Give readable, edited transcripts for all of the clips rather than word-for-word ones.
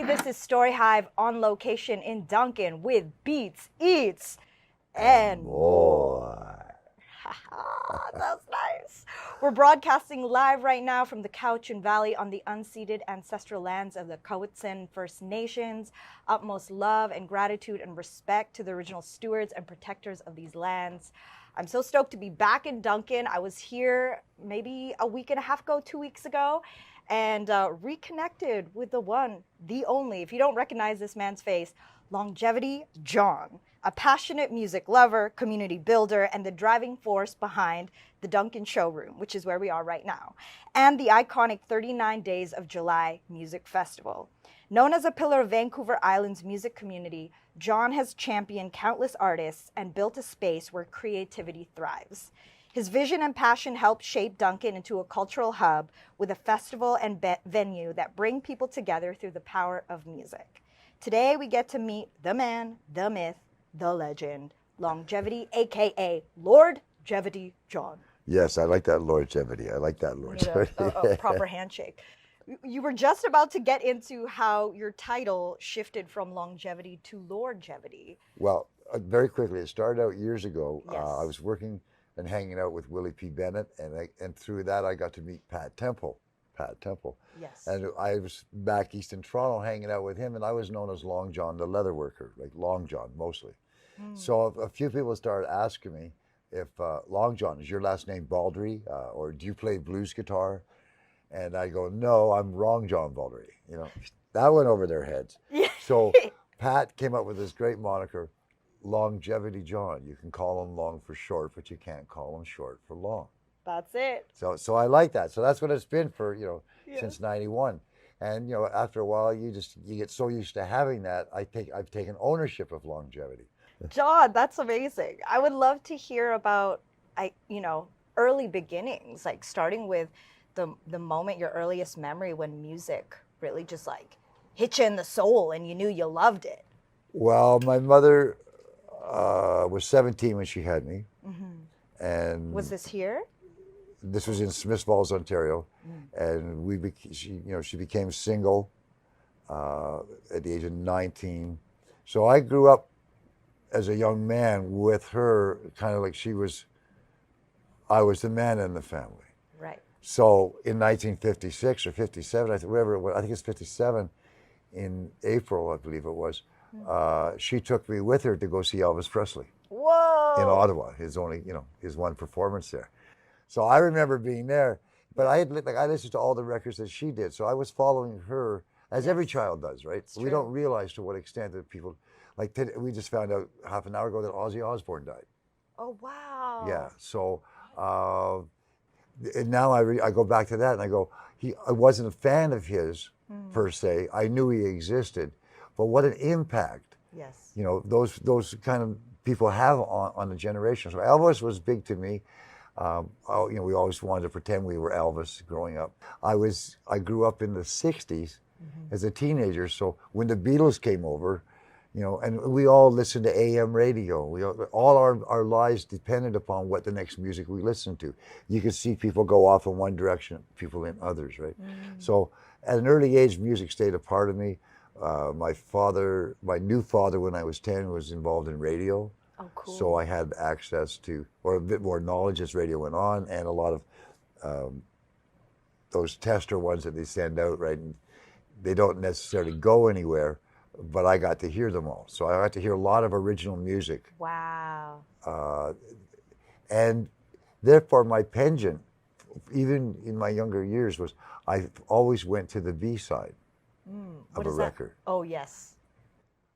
This is StoryHive on location in Duncan with beats, eats, and more. That's nice. We're broadcasting live right now from the Cowichan Valley on the unceded ancestral lands of the Cowichan First Nations. Utmost love and gratitude and respect to the original stewards and protectors of these lands. I'm so stoked to be back in Duncan. I was here maybe a week and a half ago, 2 weeks ago, and reconnected with the one, the only, if you don't recognize this man's face, Longevity John, a passionate music lover, community builder, and the driving force behind the Duncan Showroom, which is where we are right now, and the iconic 39 Days of July Music Festival. Known as a pillar of Vancouver Island's music community, John has championed countless artists and built a space where creativity thrives. His vision and passion helped shape Duncan into a cultural hub with a festival and venue that bring people together through the power of music. Today, we get to meet the man, the myth, the legend, Longevity, aka Lordgevity John. Yes, I like that Lordgevity. I like that Lordgevity. A proper handshake. You were just about to get into how your title shifted from longevity to Lordgevity. Well, very quickly, it started out years ago. Yes. I was working and hanging out with Willie P. Bennett, and through that I got to meet Pat Temple. Yes. And I was back east in Toronto hanging out with him, and I was known as Long John, the leather worker, like Long John mostly. So a few people started asking me if Long John, is your last name Baldry, or do you play blues guitar? And I go, no, I'm Wrong John Baldry. You know, that went over their heads. So Pat came up with this great moniker, Longevity John. You can call him Long for short, but you can't call him short for long. That's it. So I like that. So that's what it's been for, since '91. And after a while, you get so used to having that. I've taken ownership of longevity. John, that's amazing. I would love to hear about early beginnings, like starting with the moment, your earliest memory when music really just like hit you in the soul and you knew you loved it. Well, my mother was 17 when she had me. And was this here? This was in Smith Falls, Ontario, and she became single at the age of 19. So I grew up as a young man with her, kind of like I was the man in the family. Right. So in 1956 or 57, I think it's 57, in April, I believe it was, she took me with her to go see Elvis Presley. Whoa! In Ottawa, his one performance there. So I remember being there, but I listened to all the records that she did. So I was following her, as every child does, right? We don't realize to what extent that people, we just found out half an hour ago that Ozzy Osbourne died. Oh, wow. Yeah, so and now I go back to that and I go, I wasn't a fan of his per se. I knew he existed, but what an impact, yes, those kind of people have on the generation. So Elvis was big to me. We always wanted to pretend we were Elvis growing up. I grew up in the 60s as a teenager, so when the Beatles came over, and we all listened to AM radio. All our lives depended upon what the next music we listened to. You could see people go off in one direction, people in others, right? So at an early age, music stayed a part of me. My new father, when I was 10, was involved in radio. Oh, cool. So I had access to, or a bit more knowledge as radio went on, and a lot of those tester ones that they send out, right? And they don't necessarily go anywhere, but I got to hear them all. So I got to hear a lot of original music. Wow. And therefore my penchant, even in my younger years, was I always went to the B-side of a record. Oh, yes.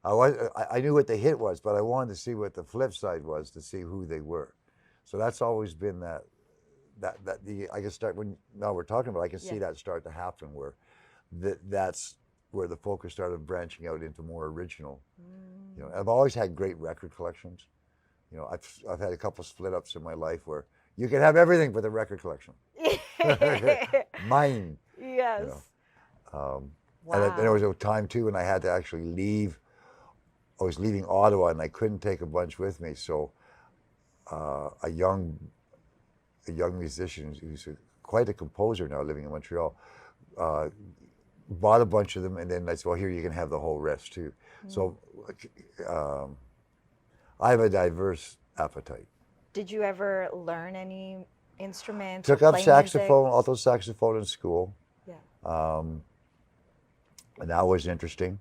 I knew what the hit was, but I wanted to see what the flip side was, to see who they were. So that's always been that I can start, when now we're talking about, I can see that start to happen, where that's where the focus started branching out into more original. I've always had great record collections. I've had a couple split ups in my life where you can have everything but the record collection. Mine. Yes. Wow. And there was a time too when I had to actually leave. I was leaving Ottawa and I couldn't take a bunch with me. So a young musician who's quite a composer now, living in Montreal, bought a bunch of them, and then I said, well, here you can have the whole rest too. So I have a diverse appetite. Did you ever learn any instruments? Took or up play saxophone, music? alto saxophone in school. Yeah. And that was interesting.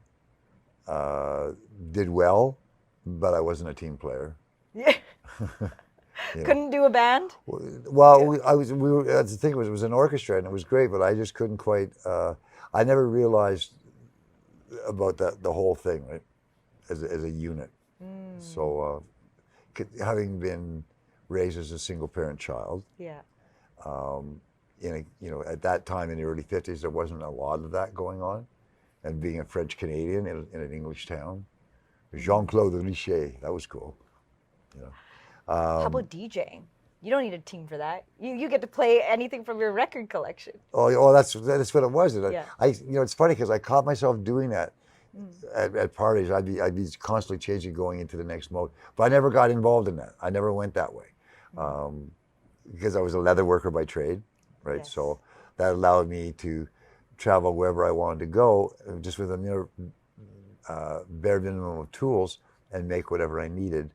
Did well, but I wasn't a team player. Yeah. You know. Couldn't do a band? Well, we were, that's the thing, it was an orchestra and it was great, but I just couldn't quite, I never realized about the whole thing, right, as a unit. So having been raised as a single parent child, Yeah. at that time in the early 50s, there wasn't a lot of that going on. And being a French Canadian in an English town, Jean-Claude Richet, that was cool. How about DJing? You don't need a team for that. You get to play anything from your record collection. Oh, that's what it was. Yeah. It's funny because I caught myself doing that at parties. I'd be constantly changing, going into the next mode. But I never got involved in that. I never went that way because I was a leather worker by trade, right? Yes. So that allowed me to travel wherever I wanted to go, just with a bare minimum of tools, and make whatever I needed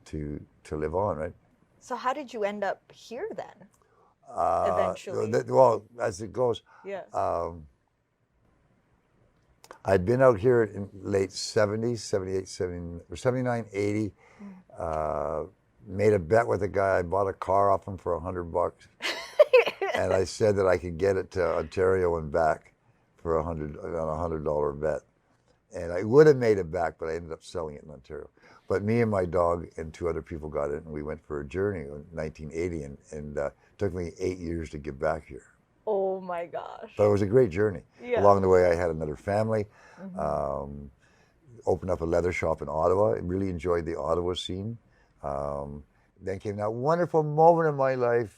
to live on, right? So how did you end up here then? Eventually. Well, as it goes, Yeah. I'd been out here in late 70s, 78, 70, or 79, 80. Made a bet with a guy. I bought a car off him for $100. And I said that I could get it to Ontario and back for $100 bet. And I would have made it back, but I ended up selling it in Ontario. But me and my dog and 2 other people got it, and we went for a journey in 1980, and it took me 8 years to get back here. Oh my gosh. But it was a great journey. Yeah. Along the way, I had another family, opened up a leather shop in Ottawa. I really enjoyed the Ottawa scene. Then came that wonderful moment in my life,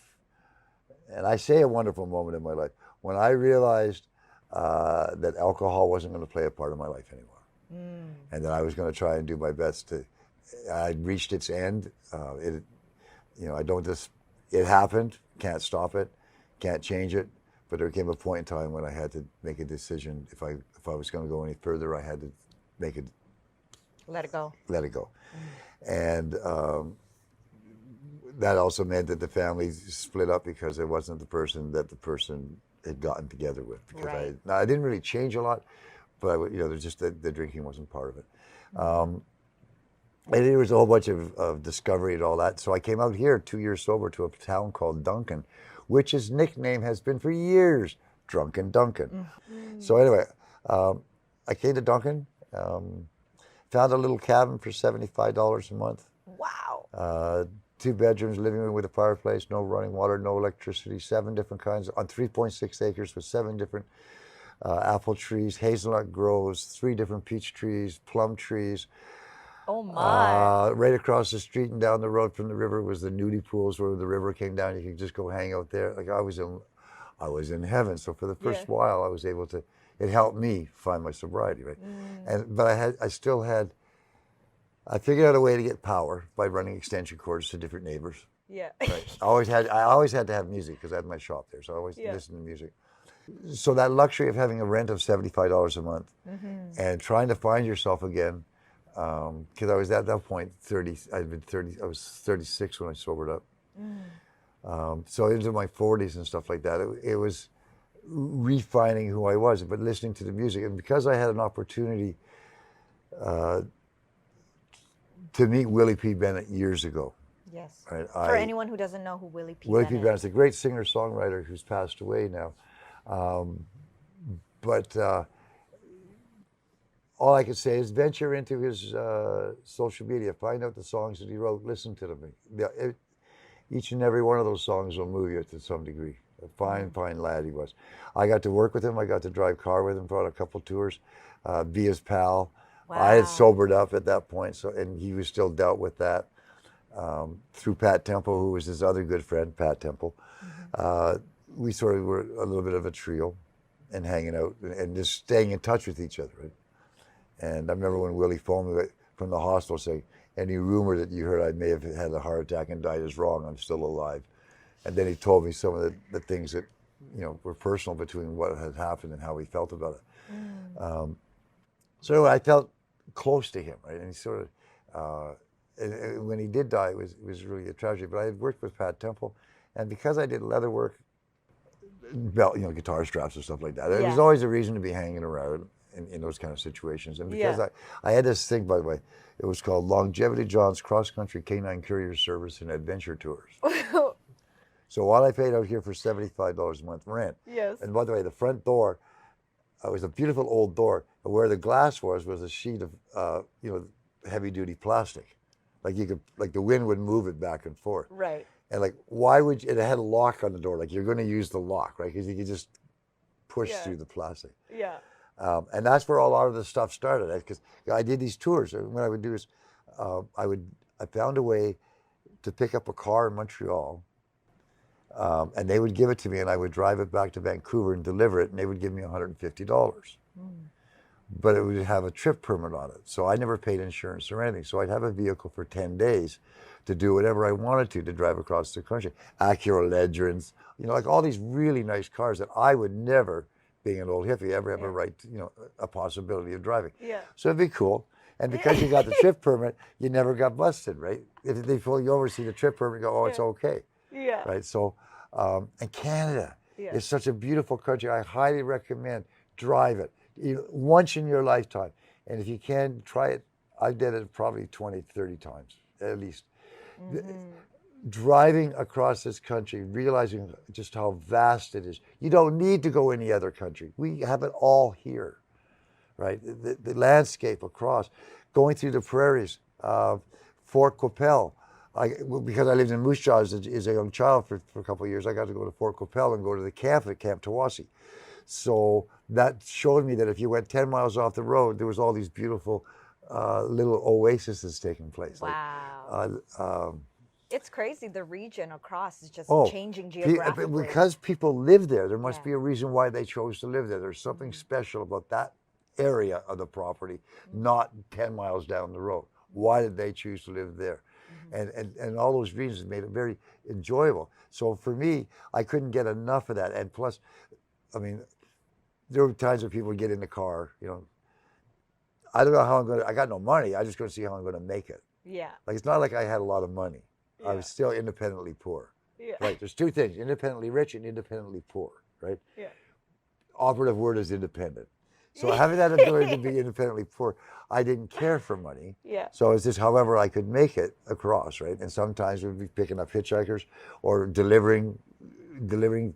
and I say a wonderful moment in my life, when I realized that alcohol wasn't going to play a part of my life anymore. And that I was going to try and do my best to, I'd reached its end. It happened, can't stop it, can't change it. But there came a point in time when I had to make a decision. If I was going to go any further, I had to Let it go. let it go. And that also meant that the family split up because it wasn't the person that the person had gotten together with. Because Right. I didn't really change a lot, but there's just the drinking wasn't part of it. And there was a whole bunch of discovery and all that. So I came out here 2 years sober to a town called Duncan, which his nickname has been for years, Drunken Duncan. So anyway, I came to Duncan, found a little cabin for $75 a month. Wow. 2 bedrooms, living room with a fireplace, no running water, no electricity, 7 different kinds, on 3.6 acres with 7 different apple trees, hazelnut groves, 3 different peach trees, plum trees. Oh my. Right across the street and down the road from the river was the nudie pools where the river came down. You could just go hang out there. Like I was in heaven. So for the first while, I was able to. It helped me find my sobriety, right? But I figured out a way to get power by running extension cords to different neighbors. Yeah. Right. I always had to have music because I had my shop there, so I always listened to music. So that luxury of having a rent of $75 a month and trying to find yourself again. Because I was at that point 30. I was 36 when I sobered up. So into my 40s and stuff like that. It was refining who I was, but listening to the music, and because I had an opportunity to meet Willie P. Bennett years ago. Yes. Right? For anyone who doesn't know who Willie P. Willie Bennett P. Bennett's a great singer-songwriter who's passed away now. But all I can say is venture into his social media, find out the songs that he wrote, listen to them. Each and every one of those songs will move you to some degree. A fine, fine lad he was. I got to work with him. I got to drive car with him, brought a couple tours, be his pal. Wow. I had sobered up at that point, and he was still dealt with that through Pat Temple, who was his other good friend, Pat Temple. We sort of were a little bit of a trio and hanging out and just staying in touch with each other. Right? And I remember when Willie phoned me from the hospital saying, any rumor that you heard I may have had a heart attack and died is wrong. I'm still alive. And then he told me some of the things that were personal between what had happened and how we felt about it. So I felt close to him, right? And he sort of, and when he did die, it was really a tragedy. But I had worked with Pat Temple, and because I did leather work, belt, guitar straps and stuff like that, there was always a reason to be hanging around in those kind of situations. And because I had this thing, by the way, it was called Longevity John's Cross Country Canine Courier Service and Adventure Tours. So while I paid out here for $75 a month rent, and by the way, the front door was a beautiful old door, but where the glass was a sheet of heavy duty plastic, like the wind would move it back and forth. Right. And like, why would you, it had a lock on the door, like you're going to use the lock, right? Because you could just push through the plastic. Yeah. And that's where a lot of the stuff started. Because I did these tours. And what I would do is, I found a way to pick up a car in Montreal, and they would give it to me, and I would drive it back to Vancouver and deliver it, and they would give me $150. But it would have a trip permit on it. So I never paid insurance or anything. So I'd have a vehicle for 10 days to do whatever I wanted to drive across the country. Acura Legends, like all these really nice cars that I would never, being an old hippie, ever have a right to, a possibility of driving. Yeah. So it'd be cool. And because you got the trip permit, you never got busted, right? If they pull you over, see the trip permit, go, oh, it's okay. Yeah. Right. So, and Canada is such a beautiful country. I highly recommend drive it once in your lifetime. And if you can, try it. I did it probably 20, 30 times at least. Driving across this country, realizing just how vast it is. You don't need to go any other country. We have it all here, right? The landscape across, going through the prairies, Fort Qu'Appelle. Because I lived in Moose Jaw as a young child for a couple of years, I got to go to Fort Qu'Appelle and go to the camp at Camp Tawasi. So that showed me that if you went 10 miles off the road, there was all these beautiful little oases taking place. Wow. It's crazy. The region across is just changing Be- geographically. Because people live there, there must be a reason why they chose to live there. There's something special about that area of the property, not 10 miles down the road. Why did they choose to live there? And all those reasons made it very enjoyable. So for me, I couldn't get enough of that. And plus, I mean, there were times when people would get in the car, I don't know how I'm going to, I got no money. I'm just going to see how I'm going to make it. Yeah. Like, it's not like I had a lot of money. Yeah. I was still independently poor. Yeah. Right. There's two things, independently rich and independently poor, right? Yeah. Operative word is independent. So having that ability to be independently poor, I didn't care for money. Yeah. So it's just however I could make it across, right? And sometimes we'd be picking up hitchhikers or delivering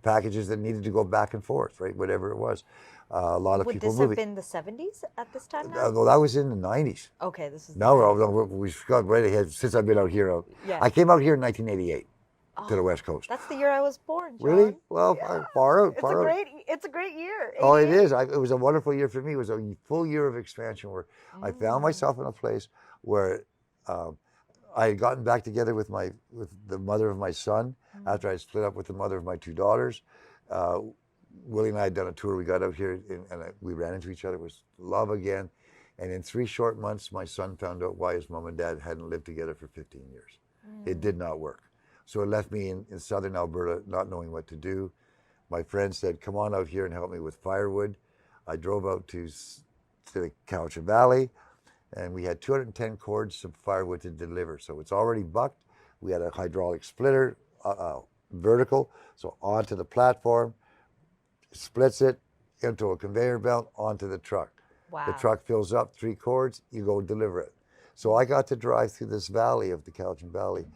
packages that needed to go back and forth, right? Whatever it was. A lot of people moving. Would this have been the 70s at this time now? Well, that was in the 90s. Okay, this is Now we've got right ahead since I've been out here. I came out here in 1988 to the West Coast. That's the year I was born, John. Really? Well, far out. It's a great year. Oh, it is. It was a wonderful year for me. It was a full year of expansion where I found myself in a place where I had gotten back together with the mother of my son after I split up with the mother of my two daughters. Willie and I had done a tour. We got out here and we ran into each other. It was love again. And in 3 short months, my son found out why his mom and dad hadn't lived together for 15 years. It did not work. So it left me in southern Alberta not knowing what to do. My friend said, come on out here and help me with firewood. I drove out to the Cowichan Valley, and we had 210 cords of firewood to deliver. So it's already bucked. We had a hydraulic splitter, vertical, so onto the platform, splits it into a conveyor belt onto the truck. Wow. The truck fills up 3 cords, you go deliver it. So I got to drive through this valley of the Cowichan Valley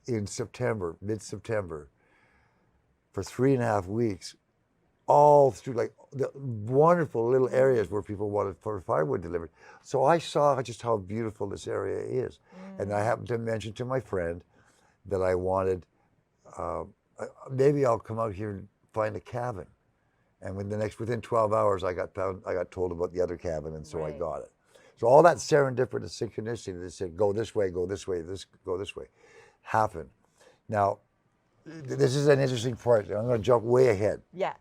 in September, mid-September, for 3.5 weeks, all through like the wonderful little areas where people wanted for firewood delivered. So I saw just how beautiful this area is. And I happened to mention to my friend that I wanted, maybe I'll come out here and find a cabin. And within 12 hours, I got told about the other cabin, and so I got it. So all that serendipitous synchronicity that said, go this way, go this way, go this way, happened. Now, this is an interesting part. I'm going to jump way ahead. Yeah.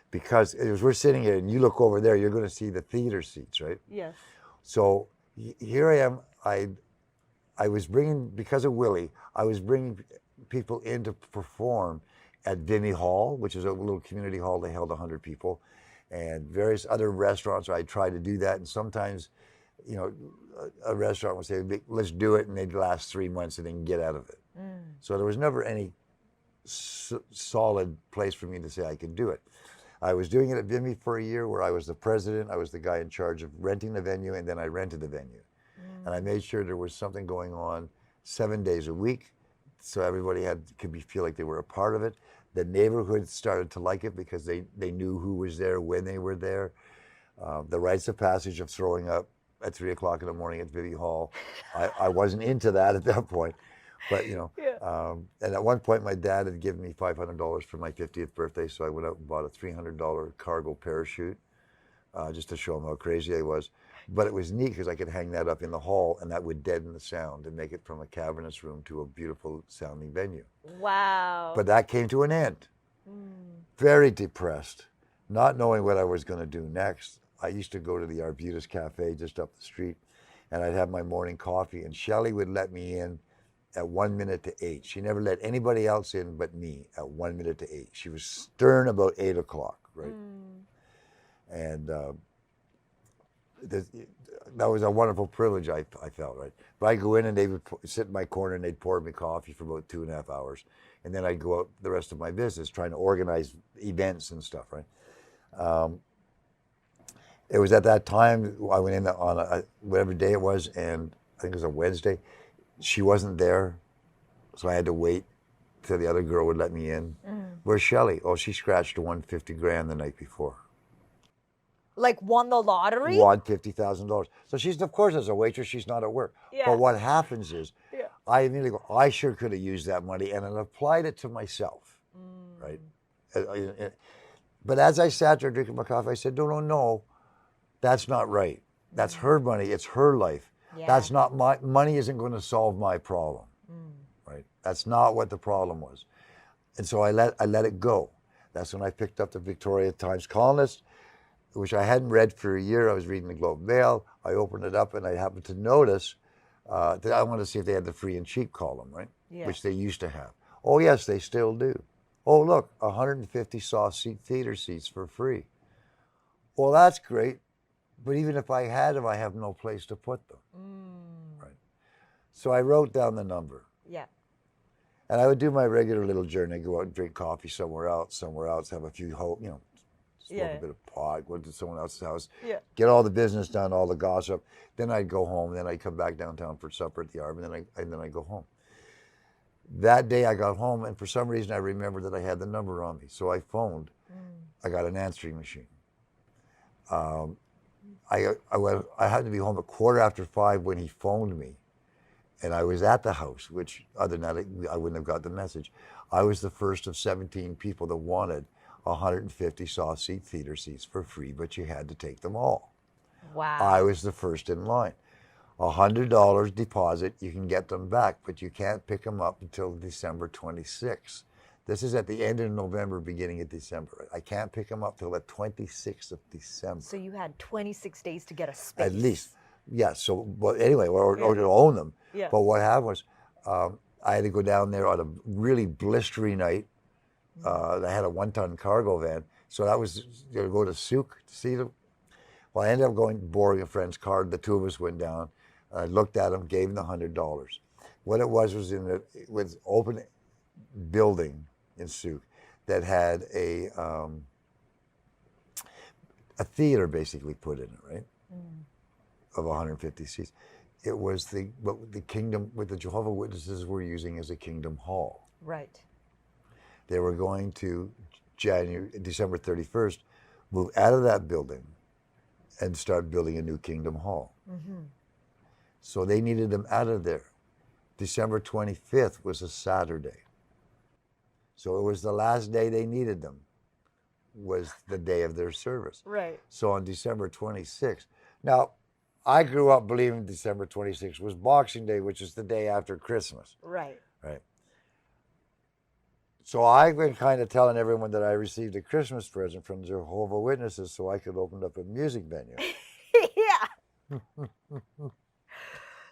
Because as we're sitting here and you look over there, you're going to see the theater seats, right? Yes. So here I am. I was bringing, because of Willie, I was bringing people in to perform at Vimy Hall, which is a little community hall. They held 100 people, and various other restaurants. I tried to do that, and sometimes, a restaurant would say, let's do it, and they'd last 3 months and then get out of it. So there was never any solid place for me to say I could do it. I was doing it at Vimy for a year where I was the president. I was the guy in charge of renting the venue, and then I rented the venue. And I made sure there was something going on 7 days a week, so everybody could feel like they were a part of it. The neighborhood started to like it because they knew who was there when they were there. The rites of passage of throwing up at 3 o'clock in the morning at Vimy Hall, I wasn't into that at that point. But, and at one point my dad had given me $500 for my 50th birthday, so I went out and bought a $300 cargo parachute just to show him how crazy I was. But it was neat because I could hang that up in the hall, and that would deaden the sound and make it from a cavernous room to a beautiful sounding venue. Wow. But that came to an end. Very depressed, not knowing what I was going to do next. I used to go to the Arbutus Cafe just up the street, and I'd have my morning coffee, and Shelley would let me in at 1 minute to 8. She never let anybody else in but me at 1 minute to 8. She was stern about 8 o'clock, right? And that was a wonderful privilege I felt, right? But I'd go in and they would sit in my corner and they'd pour me coffee for about 2.5 hours. And then I'd go out the rest of my business trying to organize events and stuff, right? It was at that time I went in on whatever day it was, and I think it was a Wednesday. She wasn't there, so I had to wait till the other girl would let me in. Where's Shelley? Oh, she scratched $150,000 the night before. Like won the lottery? Won $50,000. So she's, of course, as a waitress, she's not at work. Yeah. But what happens is, I immediately go, I sure could have used that money, and I applied it to myself, right? But as I sat there drinking my coffee, I said, no, that's not right. That's her money. It's her life. Yeah. That's not money isn't going to solve my problem, right? That's not what the problem was. And so I let it go. That's when I picked up the Victoria Times Colonist, which I hadn't read for a year. I was reading the Globe Mail. I opened it up and I happened to notice that I wanted to see if they had the free and cheap column, right? Yeah. Which they used to have. Oh, yes, they still do. Oh, look, 150 soft seat theater seats for free. Well, that's great. But even if I had them, I have no place to put them. Right. So I wrote down the number. Yeah. And I would do my regular little journey. I'd go out and drink coffee somewhere else, have a few, smoke a bit of pot, go to someone else's house, get all the business done, all the gossip. Then I'd go home. Then I'd come back downtown for supper at the Arb, and then I'd go home. That day I got home, and for some reason I remembered that I had the number on me. So I phoned. I got an answering machine. I had to be home at 5:15 when he phoned me, and I was at the house, which other than that, I wouldn't have got the message. I was the first of 17 people that wanted 150 soft seat theater seats for free, but you had to take them all. Wow. I was the first in line. $100 deposit, you can get them back, but you can't pick them up until December 26th. This is at the end of November, beginning of December. I can't pick them up till the 26th of December. So you had 26 days to get a space. At least. Yeah, so, but anyway, or to own them. Yeah. But what happened was, I had to go down there on a really blistery night. I had a 1-ton cargo van. So that was, go to Souk to see them. Well, I ended up borrowing a friend's car. The two of us went down. I looked at him, gave him the $100. What it was in with open building in Souk that had a theater basically put in it, right? Of 150 seats. It was what the Kingdom, what the Jehovah's Witnesses were using as a Kingdom Hall. Right. They were going to December 31st, move out of that building and start building a new Kingdom Hall. So they needed them out of there. December 25th was a Saturday. So it was the last day they needed them, was the day of their service. Right. So on December 26th. Now, I grew up believing December 26th was Boxing Day, which is the day after Christmas. Right. Right. So I've been kind of telling everyone that I received a Christmas present from Jehovah's Witnesses so I could open up a music venue. Yeah.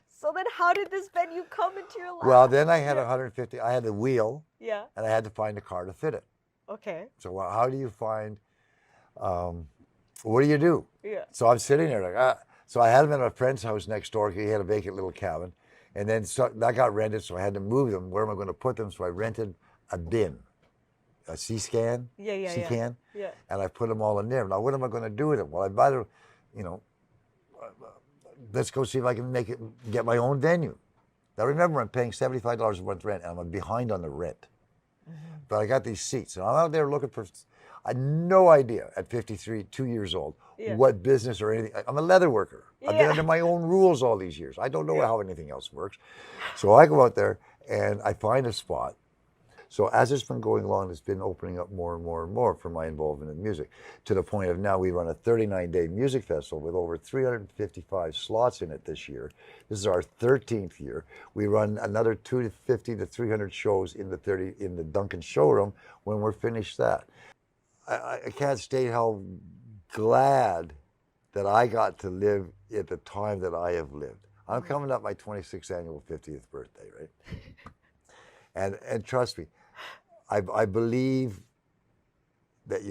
So then how did this venue come into your life? Well, then I had 150, I had the wheel, Yeah. and I had to find a car to fit it. Okay. So how do you find, what do you do? Yeah. So I'm sitting there like, so I had him at a friend's house next door. He had a vacant little cabin. And then that got rented, so I had to move them. Where am I going to put them? So I rented a bin, a C-can, Yeah. and I put them all in there. Now, what am I going to do with them? Well, I better, let's go see if I can get my own venue. Now, remember, I'm paying $75 a month rent, and I'm behind on the rent. Mm-hmm. But I got these seats, and I'm out there looking for. I had no idea at 53, 2 years old, what business or anything. I'm a leather worker. I've been under my own rules all these years. I don't know how anything else works. So I go out there and I find a spot. So as it's been going along, it's been opening up more and more and more for my involvement in music, to the point of now we run a 39-day music festival with over 355 slots in it this year. This is our 13th year. We run another 250 to 300 shows in the Duncan Showroom when we're finished that. I can't state how glad that I got to live at the time that I have lived. I'm coming up my 26th annual 50th birthday, right? And trust me, I believe that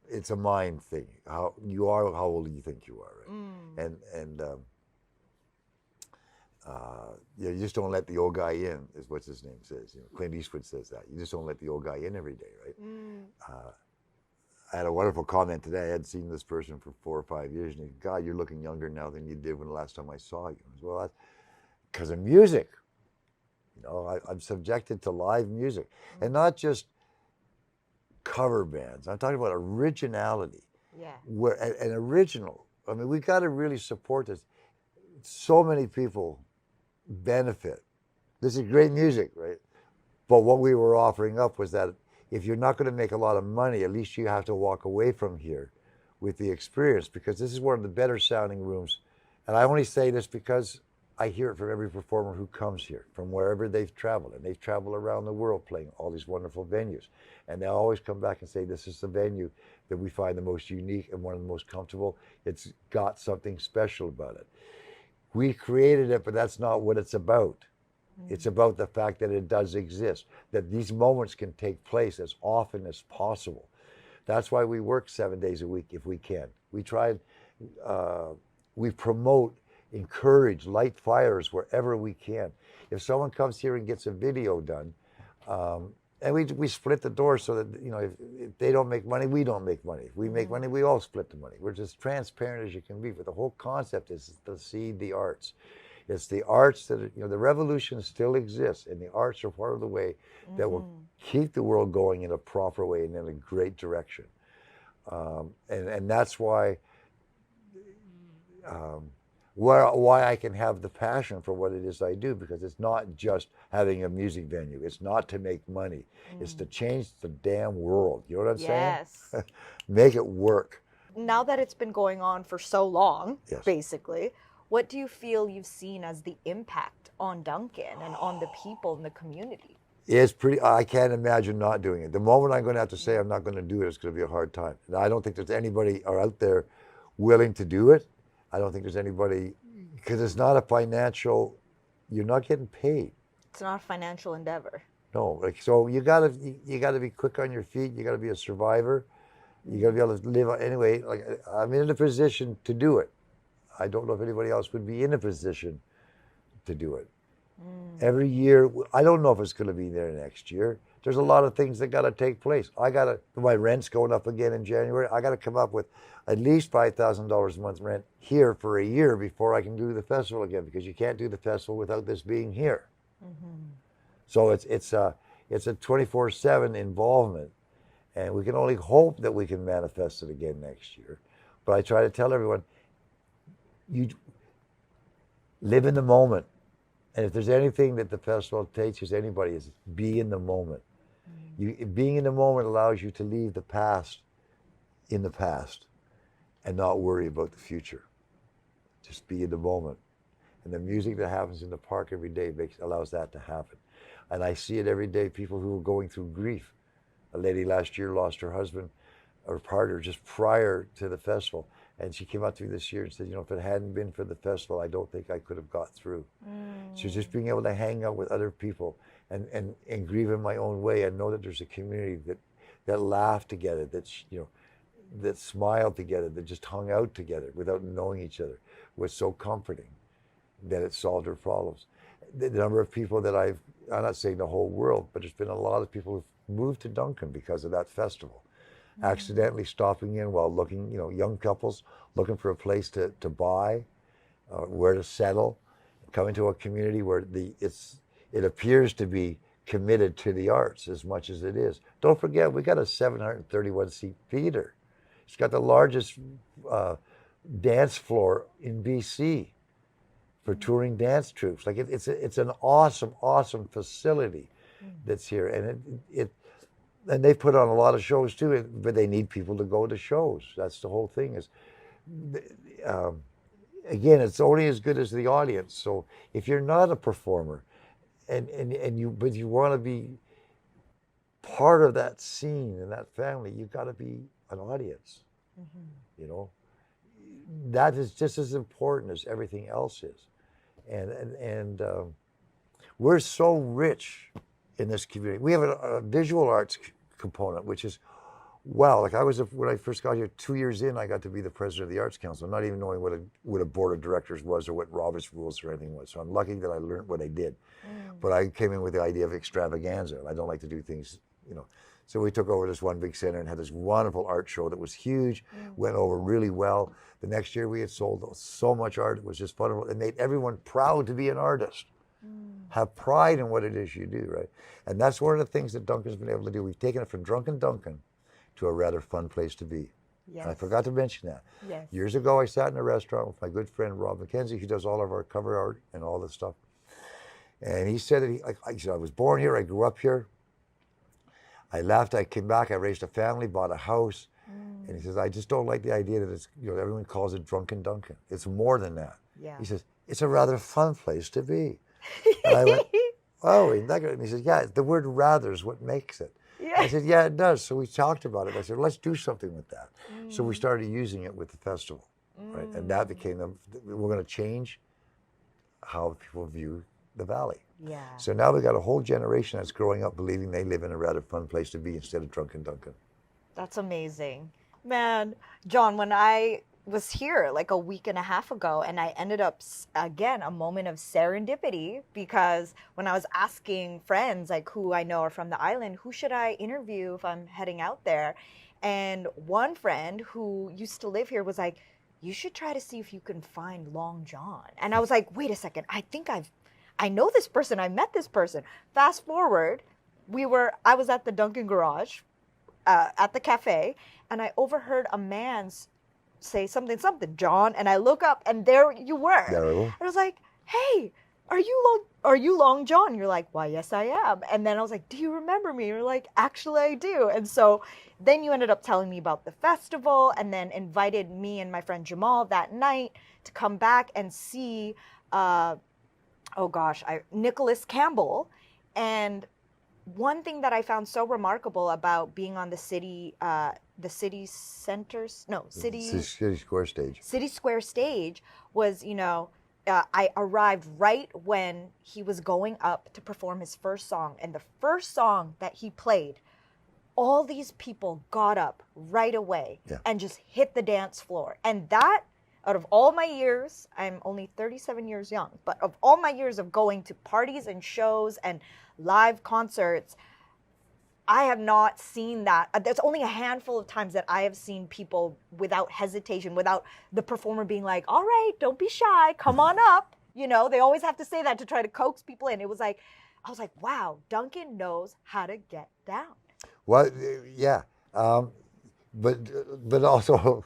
it's a mind thing. How old you think you are, right? You just don't let the old guy in, is what his name says. Clint Eastwood says that. You just don't let the old guy in every day, right? I had a wonderful comment today. I hadn't seen this person for 4 or 5 years, and he said, God, you're looking younger now than you did when the last time I saw you. I said, well, that's because of music. I'm subjected to live music, and not just cover bands. I'm talking about originality. Yeah. An original. I mean, we got to really support this. So many people benefit. This is great music, right? But what we were offering up was that if you're not going to make a lot of money, at least you have to walk away from here with the experience, because this is one of the better sounding rooms. And I only say this because I hear it from every performer who comes here, from wherever they've traveled. And they've traveled around the world playing all these wonderful venues. And they always come back and say, this is the venue that we find the most unique and one of the most comfortable. It's got something special about it. We created it, but that's not what it's about. It's about the fact that it does exist, that these moments can take place as often as possible. That's why we work 7 days a week if we can. We try, we promote, encourage, light fires wherever we can. If someone comes here and gets a video done, and we split the door so that, if they don't make money, we don't make money. If we make money, we all split the money. We're just transparent as you can be. But the whole concept is to seed the arts. It's the arts that, the revolution still exists, and the arts are part of the way that will keep the world going in a proper way and in a great direction. And that's why I can have the passion for what it is I do, because it's not just having a music venue. It's not to make money. It's to change the damn world. You know what I'm saying? Yes. Make it work. Now that it's been going on for so long, Yes. basically, what do you feel you've seen as the impact on Duncan and on the people in the community? It's pretty, I can't imagine not doing it. The moment I'm going to have to say I'm not going to do it, it's going to be a hard time. And I don't think there's anybody out there willing to do it. I don't think there's anybody, because it's not a financial, you're not getting paid. It's not a financial endeavor. No, so you gotta be quick on your feet. You gotta be a survivor. You gotta be able to live anyway. I'm in a position to do it. I don't know if anybody else would be in a position to do it. Every year, I don't know if it's going to be there next year. There's a lot of things that got to take place. My rent's going up again in January. I got to come up with at least $5,000 a month rent here for a year before I can do the festival again, because you can't do the festival without this being here. So it's a 24/7 involvement, and we can only hope that we can manifest it again next year. But I try to tell everyone, you live in the moment. And if there's anything that the festival teaches anybody, is be in the moment. Being in the moment allows you to leave the past in the past and not worry about the future. Just be in the moment. And the music that happens in the park every day allows that to happen. And I see it every day, people who are going through grief. A lady last year lost her husband or partner just prior to the festival. And she came up to me this year and said, if it hadn't been for the festival, I don't think I could have got through. So just being able to hang out with other people and grieve in my own way and know that there's a community that laughed together, that smiled together, that just hung out together without knowing each other was so comforting that it solved her problems. The number of people that I'm not saying the whole world, but there's been a lot of people who've moved to Duncan because of that festival. Accidentally stopping in while looking, young couples looking for a place to buy, where to settle, coming to a community where it appears to be committed to the arts as much as it is. Don't forget, we got a 731-seat theater. It's got the largest dance floor in BC for touring dance troupes. Like it's an awesome facility that's here, and and they put on a lot of shows too, but they need people to go to shows. That's the whole thing. Again, it's only as good as the audience. So if you're not a performer, but you want to be part of that scene and that family, you've got to be an audience. That is just as important as everything else is. And we're so rich in this community. We have a visual arts component, which is, when I first got here 2 years in, I got to be the president of the Arts Council, not even knowing what a board of directors was or what Robert's rules or anything was. So I'm lucky that I learned what I did. But I came in with the idea of extravaganza. I don't like to do things, So we took over this one big center and had this wonderful art show that was huge, went over really well. The next year we had sold so much art, it was just wonderful. It made everyone proud to be an artist. Have pride in what it is you do, right? And that's one of the things that Duncan's been able to do. We've taken it from Drunken Duncan to a rather fun place to be. Yes. And I forgot to mention that. Yes. Years ago, I sat in a restaurant with my good friend Rob McKenzie, who does all of our cover art and all this stuff. And he said that he said, I was born here, I grew up here. I left, I came back, I raised a family, bought a house. And he says, I just don't like the idea that it's, everyone calls it Drunken Duncan. It's more than that. Yeah. He says, it's a rather fun place to be. And I went, oh, isn't that good? And he said, yeah, the word rather is what makes it. Yeah. I said, yeah, it does. So we talked about it. I said, let's do something with that. So we started using it with the festival, right? And that became, we're going to change how people view the valley. Yeah. So now we've got a whole generation that's growing up believing they live in a rather fun place to be instead of Drunken Duncan. That's amazing. Man, John, when I was here like a week and a half ago, and I ended up, again, a moment of serendipity, because when I was asking friends like who I know are from the island, who should I interview if I'm heading out there? And one friend who used to live here was like, you should try to see if you can find Long John. And I was like, wait a second, I know this person, I met this person. Fast forward, I was at the Duncan garage, at the cafe, and I overheard a man's say something, John, and I look up and there you were. There we were. And I was like, hey, are you Long John? You're like, why, yes, I am. And then I was like, do you remember me? You're like, actually, I do. And so then you ended up telling me about the festival and then invited me and my friend Jamal that night to come back and see, Nicholas Campbell. And one thing that I found so remarkable about being on the city Square stage. City Square stage was, I arrived right when he was going up to perform his first song. And the first song that he played, all these people got up right away and just hit the dance floor. And that, out of all my years, I'm only 37 years young, but of all my years of going to parties and shows and live concerts, I have not seen that. There's only a handful of times that I have seen people without hesitation, without the performer being like, all right, don't be shy, come on up. They always have to say that to try to coax people in. I was like, wow, Duncan knows how to get down. Well, yeah. But also,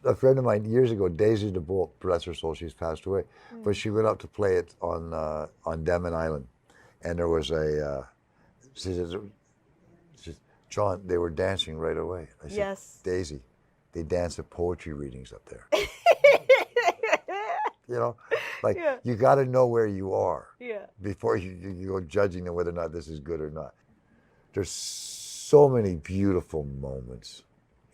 a friend of mine years ago, Daisy DeBolt, bless her soul, she's passed away, but she went up to play it on Denman Island. And there was she says, John, they were dancing right away. I said, yes. Daisy, they dance at poetry readings up there. You got to know where you are before you go judging whether or not this is good or not. There's so many beautiful moments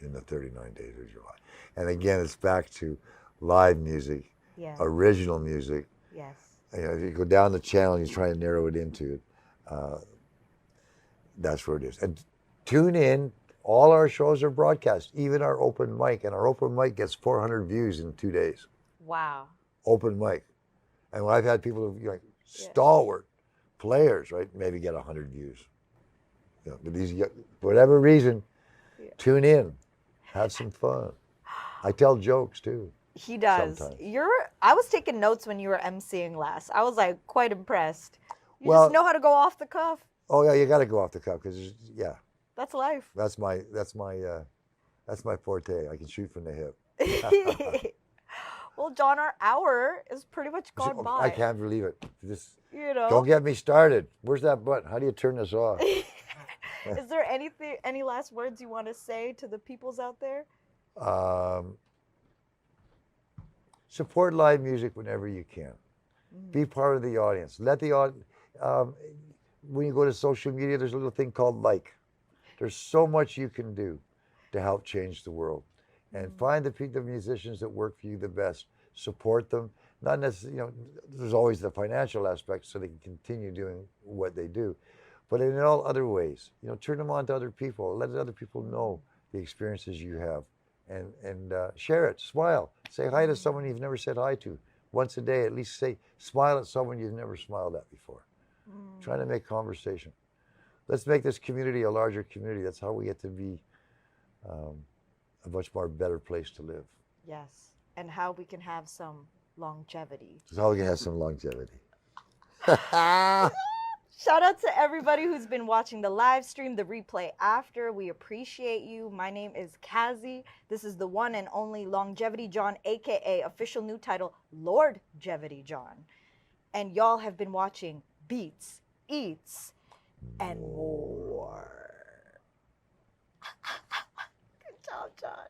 in the 39 days of July. And again, it's back to live music, Yeah. original music. Yes. You know, if you go down the channel and you try and narrow it into it, that's where it is. And tune in. All our shows are broadcast, even our open mic. And our open mic gets 400 views in 2 days. Wow. Open mic. And when I've had people who like stalwart players, right, maybe get 100 views. You know, but these, for whatever reason, tune in, have some fun. I tell jokes too. He does. Sometimes. I was taking notes when you were emceeing last. I was like quite impressed. You Well, just know how to go off the cuff. Oh yeah, you got to go off the cuff because That's life. that's my forte. I can shoot from the hip. Well, John, our hour is pretty much gone by. I can't believe it. Just You know. don't get me started. Where's that button? How do you turn this off? Is there any last words you want to say to the peoples out there? Support live music whenever you can. Be part of the audience. Let the audience. When you go to social media, there's a little thing called like. There's so much you can do to help change the world, and find the musicians that work for you the best. Support them. Not necessarily, there's always the financial aspect, so they can continue doing what they do, but in all other ways, turn them on to other people. Let other people know the experiences you have, and share it. Smile. Say hi to someone you've never said hi to. Once a day, at least smile at someone you've never smiled at before. Trying to make conversation. Let's make this community a larger community. That's how we get to be a much more better place to live. Yes, and how we can have some longevity. That's how we can have some longevity. Shout out to everybody who's been watching the live stream, the replay after. We appreciate you. My name is Kazi. This is the one and only Longevity John, aka official new title, Lordgevity John. And y'all have been watching Beats, Eats, and More. Good job, John.